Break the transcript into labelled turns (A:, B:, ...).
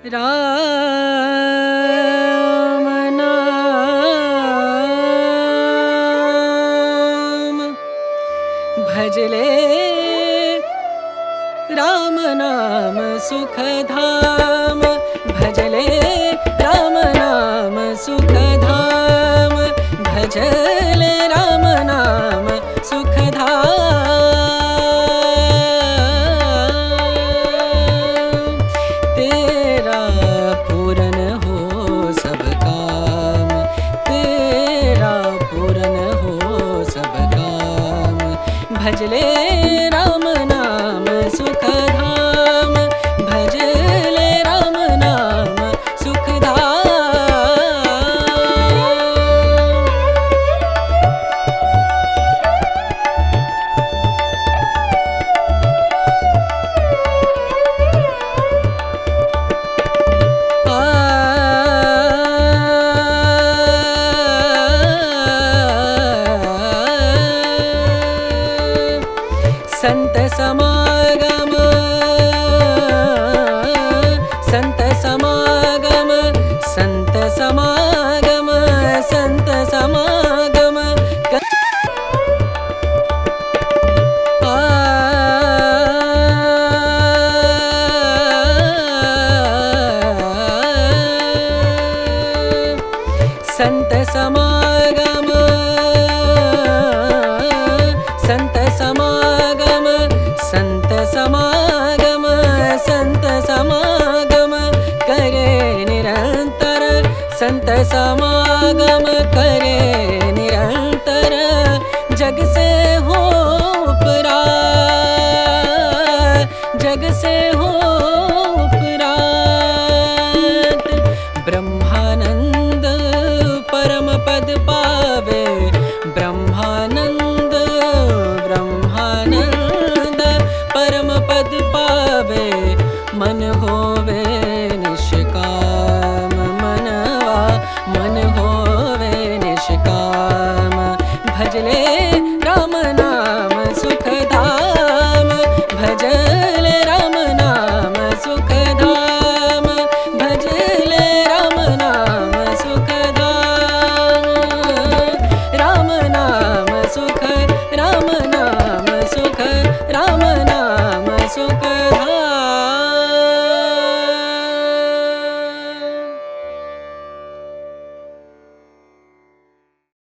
A: राम नाम भजले राम नाम सुख धाम भजले राम नाम सुख धाम भजले राम नाम सुख धाम तेरा पूरन हो सब काम तेरा पूरन हो सब काम भजले राम नाम सुख धाम भजले राम नाम सुख संत समागम संत समागम संत समागम संत समागम संत समागम संत समागम संत समागम संत समागम करे निरंतर संत समागम करे निरंतर जग से हो उपरात जग से हो उपरात ब्रह्मानंद परम पद पावे ब्रह्मानंद ब्रह्मानंद परम पद पावे मन होवे निष्काम मनवा मन होवे निष्काम भजले राम नाम सुख धाम भजले राम नाम सुख धाम भजले राम नाम सुख धाम राम नाम सुख राम नाम